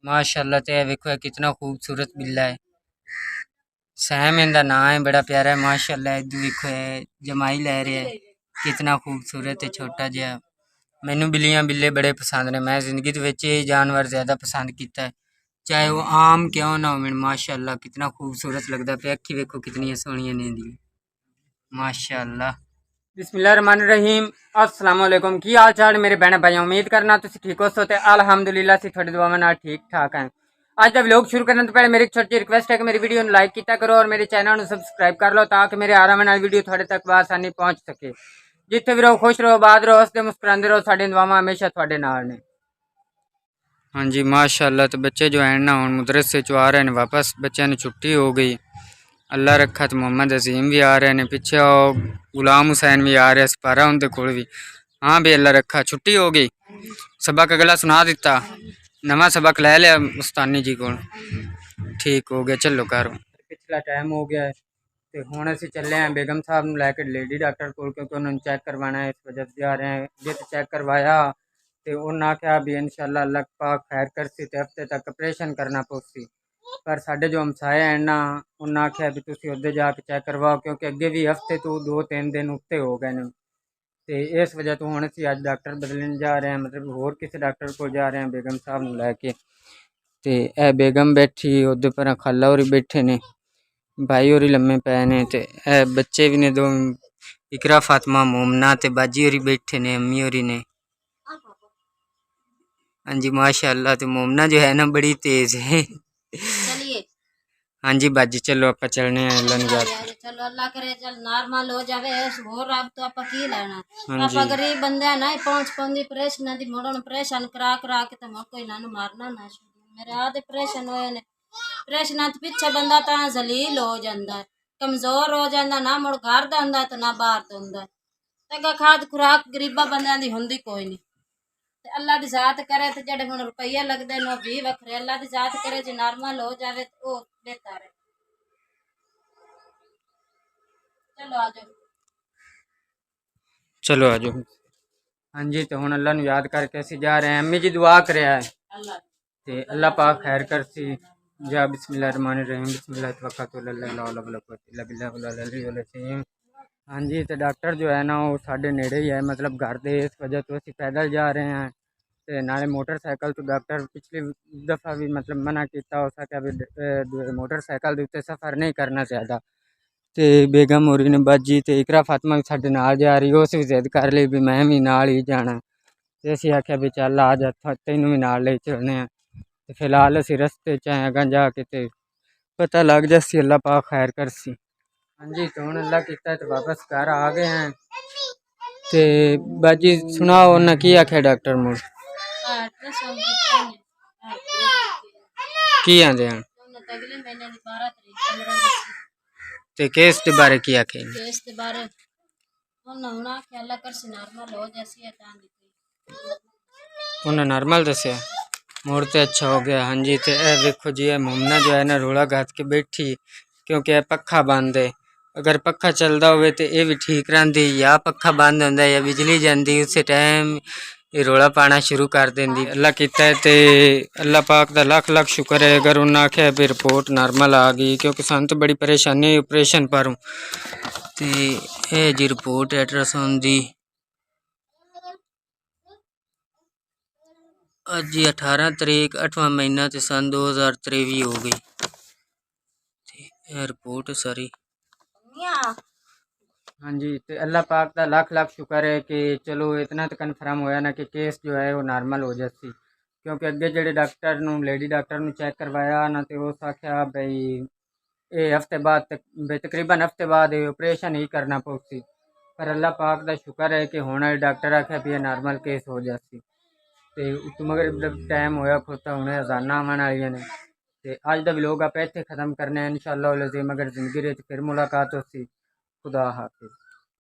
माशाल्लाह। ते वेखो कितना खूबसूरत बिल्ला है। सैम इनका नाम है, बड़ा प्यारा है माशाल्लाह। इधर वेखो जमाई लै रहे है, कितना खूबसूरत है छोटा जिहा। मैनू बिल्लियां बिल्ले बड़े पसंद ने। मैं जिंदगी ये जानवर ज्यादा पसंद किया है, चाहे वो आम क्यों ना हो। माशाल्लाह कितना खूबसूरत लगता पे। अखी वेखो कितनी सोहनियां ने दी माशाल्लाह। बिस्मिल्लाहिर्रहमानिर्रहीम। अस्सलाम वालेकुम। की हाल चाल मेरे बहन भाई, उम्मीद करना तुम ठीक हो सो। अल्हम्दुलिल्लाह से थोड़ी दुआ में ठीक ठाक है। आज का व्लॉग शुरू करने तो पहले मेरी एक छोटी रिक्वेस्ट है कि मेरी वीडियो लाइक किया करो और मेरे चैनल को सब्सक्राइब कर लो, ताकि मेरे आ रहा वीडियो थोड़े तक आसानी पहुँच सके। जिथे भी रहो खुश रहो, बात रहो, हंसते मुस्कुराते रहो। साड़ी दुआवां हमेशा थोड़े नाल ने। हाँ जी माशाल्लाह। तो बच्चे जो है ना हम मदरसे चो आ रहे हैं वापस, बच्चों ने छुट्टी हो गई। अल्लाह रखा तो मोहम्मद अजीम भी आ रहे हैं, पीछे गुलाम हुसैन भी आ रहे, सिपारा उनके कोल भी। हाँ भी अल्लाह रखा, छुट्टी हो गई। सबक अगला सुना दिता, नवा सबक ले लिया मुस्तानी जी को। ठीक हो गया, चलो घर। पिछला टाइम हो गया है तो हुण असीं चले हैं बेगम साहब नूं लैके लेडी डॉक्टर को, क्योंकि उन्होंने चेक करवाना है। इस वजह से जा रहे हैं। जे तो चेक करवाया तो उन्हें आख्या भी इंशाअल्लाह अल्लाह पाक खैर करसी तो हफ्ते तक ऑपरेशन करना पौसी। पर साढ़े जो हमसाए हैं ना, उन्हें आख्या भी तुसीं उधर जाके चेक करवाओ, क्योंकि अगे भी हफ्ते तो 2-3 दिन उत्ते हो गए ने। तो इस वजह तो हुण असीं अज डॉक्टर बदलने जा रहे हैं, मतलब होर किसी डॉक्टर को जा रहे हैं बेगम साहब नूं लैके। तो यह बेगम बैठी, उधर पर खाला होरी बैठे ने, भाई होरी लम्मे पे ने। ते बच्चे भी ने दो, इकरा फातिमा मोमना ते बाजी होरी बैठे ने, अम्मी होरी ने। हाँ जी माशाल्लाह। तो मोमना जो है ना बड़ी तेज है। हाँ जी बाजी चलो आप चलने हैं। चलो अल्लाह करे चल नॉर्मल हो जावे। और अब तो आप की लेना, आप गरीब बंदे ना पहुंच पाउंदी ऑपरेशन दी मोड़न ऑपरेशन करा करा के तो मको इना मारना ना। मेरे आधे ऑपरेशन होए ने, ऑपरेशन तो पीछे बंदा ता जलील हो जाता है, कमजोर हो जाता, ना मुड़ घर दा हुंदा तो ना बाहर दा हुंदा। तगा खाद खुराक गरीबा बंदियां दी हुंदी कोई नहीं। अल्लाह की जात करे तो जेडे हुण रुपये लगते हैं भी वखरे। अल्लाह की जात करे जो नॉर्मल हो जाए तो वो बेहतर है। चलो आ जाओ, चलो आ जाओ। हाँ जी तो हुण अल्लाह नूं याद करके असीं जा रहे हैं। अम्मी जी दुआ करिया है ते अल्लाह पाक खैर करसी। जा बिस्मिल्लाहिर्रहमानिर्रहीम, बिस्मिल्लाह तवक्कलतु अल्लाह ला इलाहा इल्ला बिल्लाह अल अज़ीम। हाँ जी तो डॉक्टर जो है ना वो साढ़े नेड़े ही है, मतलब घर दे। इस वजह तो असीं पैदल जा रहे हैं। तो नाले मोटरसाइकिल तो डॉक्टर पिछली दफ़ा भी मतलब मना किया हो सके भी मोटरसाइकिल के उत्ते सफ़र नहीं करना ज़्यादा। तो बेगम होरी ने बाजी तो इकरा फातिमा भी साढ़े नाल जा रही, उस भी जिद कर ली भी मैं भी नाल ही जाना। तो असीं आख्या भी चल आ जा, तैनूं भी नाल ले चलने हैं। तो फिलहाल असीं रस्ते च आए अगां जाके तो पता लग जासी, अल्लाह पाक खैर करसी। हाँ जी तो हुण अल्लाह किता तो वापस घर आ गए हैं। तो बाजी सुनाओ उन्हें की आख्या डॉक्टर मुड़ की आंदे हैं ते केस के बारे की आखे? केस के बारे उन्हें अल्लाह कर से नॉर्मल हो जैसी है उन्हें नॉर्मल दसिया, मोड़ तो अच्छा हो गया। हाँ जी तो देखो जी मोमना जो है ना रोला घात के बैठी, क्योंकि पखा बंद है। अगर पखा चलता हो तो यह भी ठीक रही, या पखा बंद होंगे या बिजली जाती, उस टाइम ये रोला पाना शुरू कर देंदी। अल्लाह किता है तो अल्लाह पाक का लख लख शुक्र है। अगर उन्हें आख्या भी रिपोर्ट नॉर्मल आ गई, क्योंकि सन तो बड़ी परेशानी ऑपरेशन पर हूँ। तो यह जी रिपोर्ट अल्ट्रासाउंड की अज जी 18 तरीक 8वां महीना तो सन 2023 हो गई। रिपोर्ट सारी हाँ जी तो अल्लाह पाक का लाख लाख शुक्र है कि चलो इतना तो कन्फर्म होया ना कि केस जो है वो नॉर्मल हो जाती। क्योंकि अगे जो डॉक्टर लेडी डॉक्टर ने चेक करवाया ना तो उस आख्या भाई ये हफ्ते बाद तकरीबन हफ्ते बाद ऑपरेशन ही करना पौसी। पर अल्लाह पाक का शुक्र है कि हुण डॉक्टर आख्या भी नॉर्मल केस हो जाती। तो मगर टाइम होया खोता हुणे अजाना आवन वालियां ने। ते अज दा व्लॉग आप इत्थे खत्म करने इंशाअल्लाह अज़ीम। अगर जिंदगी फिर मुलाकात होसी। खुदा हाफिज़।